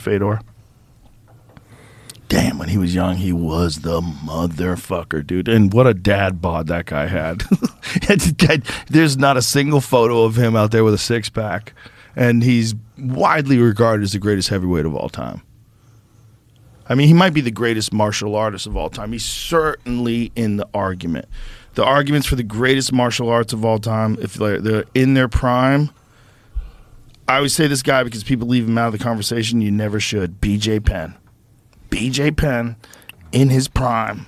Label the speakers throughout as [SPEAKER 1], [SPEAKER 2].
[SPEAKER 1] Fedor. Damn, when he was young, he was the motherfucker, dude. And what a dad bod that guy had. There's not a single photo of him out there with a six-pack. And he's widely regarded as the greatest heavyweight of all time. I mean, he might be the greatest martial artist of all time. He's certainly in the argument. The arguments for the greatest martial arts of all time, if they're in their prime, I always say this guy because people leave him out of the conversation. You never should. BJ Penn. BJ Penn, in his prime,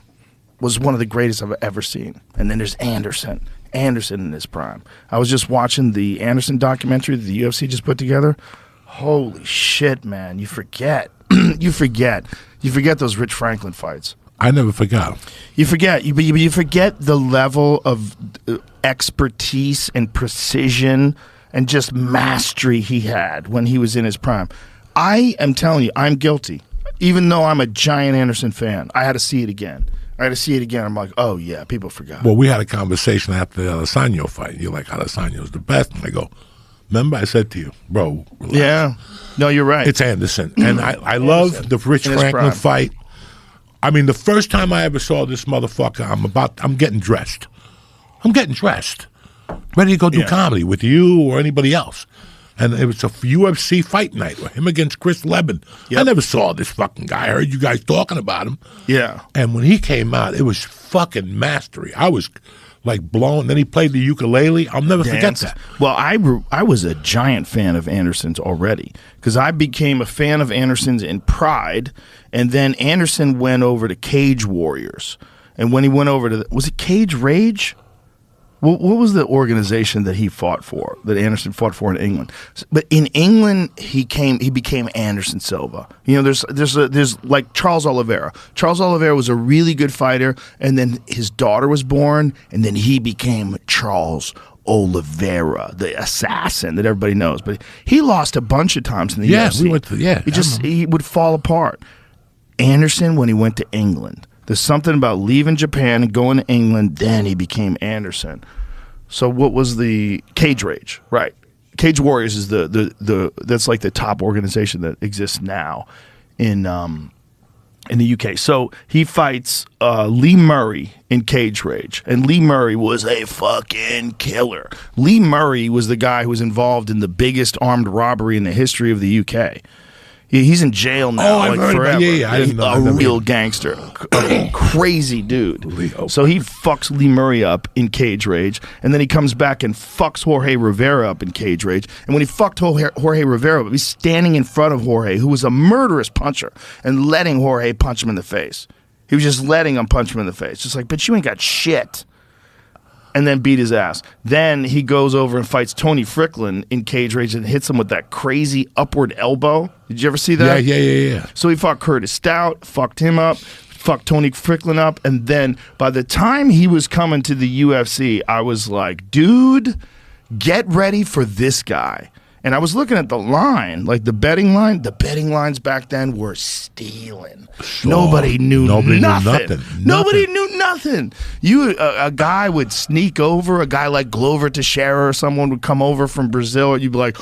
[SPEAKER 1] was one of the greatest I've ever seen. And then there's Anderson. Anderson in his prime. I was just watching the Anderson documentary that the UFC just put together. Holy shit, man. You forget. You forget those Rich Franklin fights.
[SPEAKER 2] I never forgot.
[SPEAKER 1] You forget. You forget the level of expertise and precision and just mastery he had when he was in his prime. I am telling you, I'm guilty. Even though I'm a giant Anderson fan, I had to see it again. I'm like, oh, yeah, people forgot.
[SPEAKER 2] Well, we had a conversation after the Adesanya fight. You're like, Adesanya's the best. And I go, remember I said to you, bro, relax.
[SPEAKER 1] Yeah. No, you're right.
[SPEAKER 2] It's Anderson. And I love the Rich Franklin fight. I mean, the first time I ever saw this motherfucker, I'm getting dressed. Ready to go do comedy with you or anybody else. And it was a UFC fight night with him against Chris Leben. Yep. I never saw this fucking guy. I heard you guys talking about him.
[SPEAKER 1] Yeah.
[SPEAKER 2] And when he came out, it was fucking mastery. I was like blown. Then he played the ukulele. I'll never forget that.
[SPEAKER 1] Well, I was a giant fan of Anderson's already because I became a fan of Anderson's in Pride, and then Anderson went over to Cage Warriors. And when he went over to, was it Cage Rage? What was the organization that he fought for, that Anderson fought for in England? But in England, he became Anderson Silva. You know, there's like Charles Oliveira. Charles Oliveira was a really good fighter, and then his daughter was born, and then he became Charles Oliveira, the assassin that everybody knows. But he lost a bunch of times in the UFC. He would fall apart. Anderson, when he went to England, there's something about leaving Japan and going to England, then he became Anderson. So what was the Cage Rage? Right. Cage Warriors is the that's like the top organization that exists now in the UK. So he fights Lee Murray in Cage Rage, and Lee Murray was a fucking killer. Lee Murray was the guy who was involved in the biggest armed robbery in the history of the UK. He's in jail now, like forever.
[SPEAKER 2] I didn't know.
[SPEAKER 1] A real gangster, a crazy dude.
[SPEAKER 2] Leo.
[SPEAKER 1] So he fucks Lee Murray up in Cage Rage, and then he comes back and fucks Jorge Rivera up in Cage Rage. And when he fucked Jorge Rivera up, he's standing in front of Jorge, who was a murderous puncher, and letting Jorge punch him in the face. He was just letting him punch him in the face, just like, bitch, you ain't got shit. And then beat his ass. Then he goes over and fights Tony Fricklin in Cage Rage and hits him with that crazy upward elbow. Did you ever see that?
[SPEAKER 2] Yeah.
[SPEAKER 1] So he fought Curtis Stout, fucked him up, fucked Tony Fricklin up, and then by the time he was coming to the UFC, I was like, dude, get ready for this guy. And I was looking at the line, like the betting line. The betting lines back then were stealing. Sure. Nobody knew nothing. Nobody knew nothing. A guy would sneak over, a guy like Glover Teixeira or someone would come over from Brazil, and you'd be like,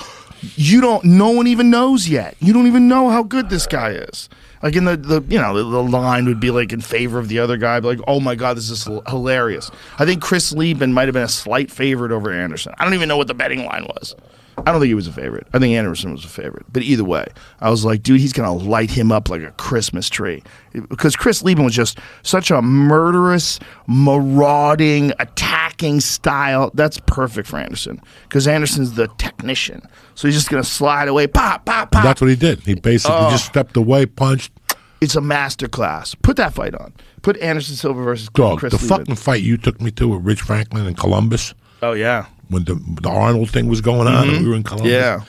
[SPEAKER 1] no one even knows yet. You don't even know how good this guy is. Like in the line would be like in favor of the other guy, like, oh my God, this is hilarious. I think Chris Leben might have been a slight favorite over Anderson. I don't even know what the betting line was. I don't think he was a favorite. I think Anderson was a favorite. But either way, I was like, dude, he's going to light him up like a Christmas tree. Because Chris Leben was just such a murderous, marauding, attacking style. That's perfect for Anderson. Because Anderson's the technician. So he's just going to slide away, pop, pop, pop.
[SPEAKER 2] That's what he did. He basically just stepped away, punched.
[SPEAKER 1] It's a masterclass. Put that fight on. Put Anderson Silva versus Chris Leben.
[SPEAKER 2] The fucking fight you took me to with Rich Franklin in Columbus.
[SPEAKER 1] Oh, yeah.
[SPEAKER 2] When the Arnold thing was going on and we were in Columbus.
[SPEAKER 1] Yeah.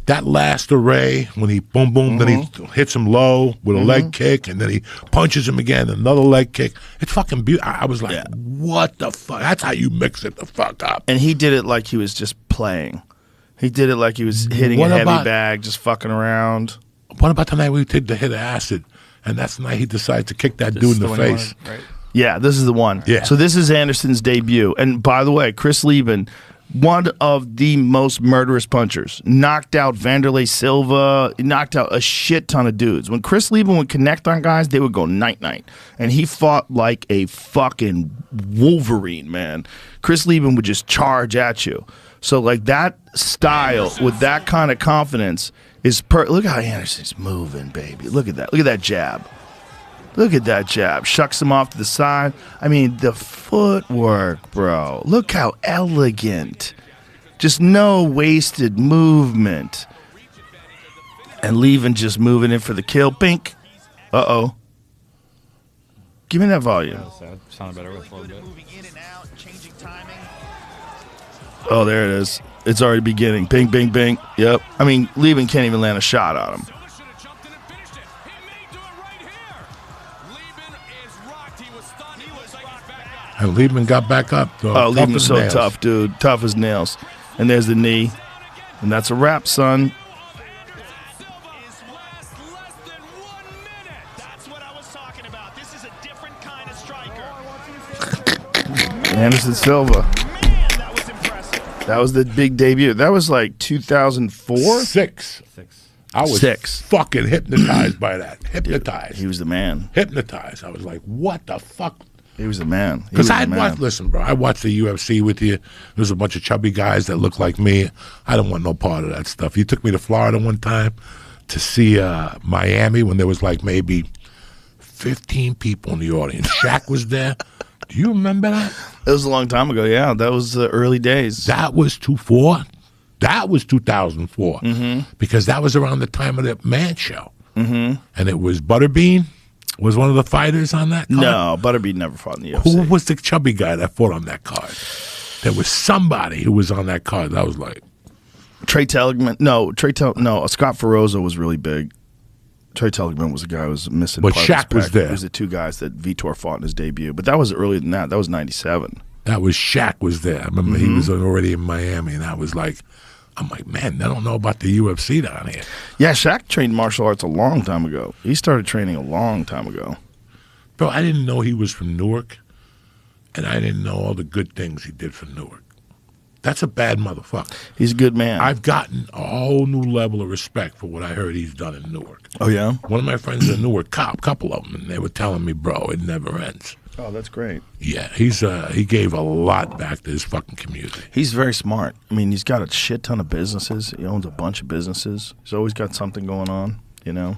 [SPEAKER 2] That last array, when he boom, then he hits him low with a leg kick, and then he punches him again, another leg kick. It's fucking beautiful. I was like, what the fuck? That's how you mix it the fuck up.
[SPEAKER 1] And he did it like he was just playing. He did it like he was hitting a heavy bag, just fucking around.
[SPEAKER 2] What about the night we did the hit of acid, and that's the night he decides to kick that dude in the face?
[SPEAKER 1] Yeah, this is the one.
[SPEAKER 2] Yeah.
[SPEAKER 1] So this is Anderson's debut. And by the way, Chris Leben, one of the most murderous punchers. Knocked out Vanderlei Silva, knocked out a shit ton of dudes. When Chris Leben would connect on guys, they would go night-night. And he fought like a fucking Wolverine, man. Chris Leben would just charge at you. So, like, that style with that kind of confidence is look how Anderson's moving, baby. Look at that. Look at that jab. Look at that jab. Shucks him off to the side. I mean, the footwork, bro. Look how elegant. Just no wasted movement. And Leben just moving in for the kill. Pink. Uh-oh. Give me that volume.
[SPEAKER 3] Sounded better with a little bit.
[SPEAKER 1] Oh, there it is. It's already beginning. Bing, bing, bing. Yep. I mean, Leben can't even land a shot on him.
[SPEAKER 2] And Leben got back up.
[SPEAKER 1] Oh, Leben's so tough, dude. Tough as nails. And there's the knee. And that's a wrap, son. Anderson Silva. That was the big debut. That was like 2004?
[SPEAKER 2] Six. I was fucking hypnotized by that. Hypnotized.
[SPEAKER 1] He was the man.
[SPEAKER 2] Hypnotized. I was like, what the fuck?
[SPEAKER 1] He was the man.
[SPEAKER 2] Because listen, bro, I watched the UFC with you. There's a bunch of chubby guys that look like me. I don't want no part of that stuff. You took me to Florida one time to see Miami when there was like maybe 15 people in the audience. Shaq was there. Do you remember that?
[SPEAKER 1] It was a long time ago, yeah. That was the early days.
[SPEAKER 2] That was 2004. That was 2004. Because that was around the time of the Man Show. And it was Butterbean was one of the fighters on that card.
[SPEAKER 1] No, Butterbean never fought in the UFC.
[SPEAKER 2] Who was the chubby guy that fought on that card? There was somebody who was on that card. That was like
[SPEAKER 1] Trey Telligman. No, Scott Ferozzo was really big. Trey Telligman was the guy who was missing.
[SPEAKER 2] But Shaq was there.
[SPEAKER 1] It was the two guys that Vitor fought in his debut. But that was earlier than that. That was 97.
[SPEAKER 2] That was Shaq was there. I remember he was already in Miami, and I was like, I'm like, man, they don't know about the UFC down here.
[SPEAKER 1] Yeah, Shaq trained martial arts a long time ago. He started training a long time ago.
[SPEAKER 2] Bro, I didn't know he was from Newark, and I didn't know all the good things he did for Newark. That's a bad motherfucker.
[SPEAKER 1] He's a good man.
[SPEAKER 2] I've gotten a whole new level of respect for what I heard he's done in Newark.
[SPEAKER 1] Oh, yeah?
[SPEAKER 2] One of my friends in Newark, couple of them, and they were telling me, bro, it never ends.
[SPEAKER 1] Oh, that's great.
[SPEAKER 2] Yeah, he gave a lot back to his fucking community.
[SPEAKER 1] He's very smart. I mean, he's got a shit ton of businesses. He owns a bunch of businesses. He's always got something going on, you know?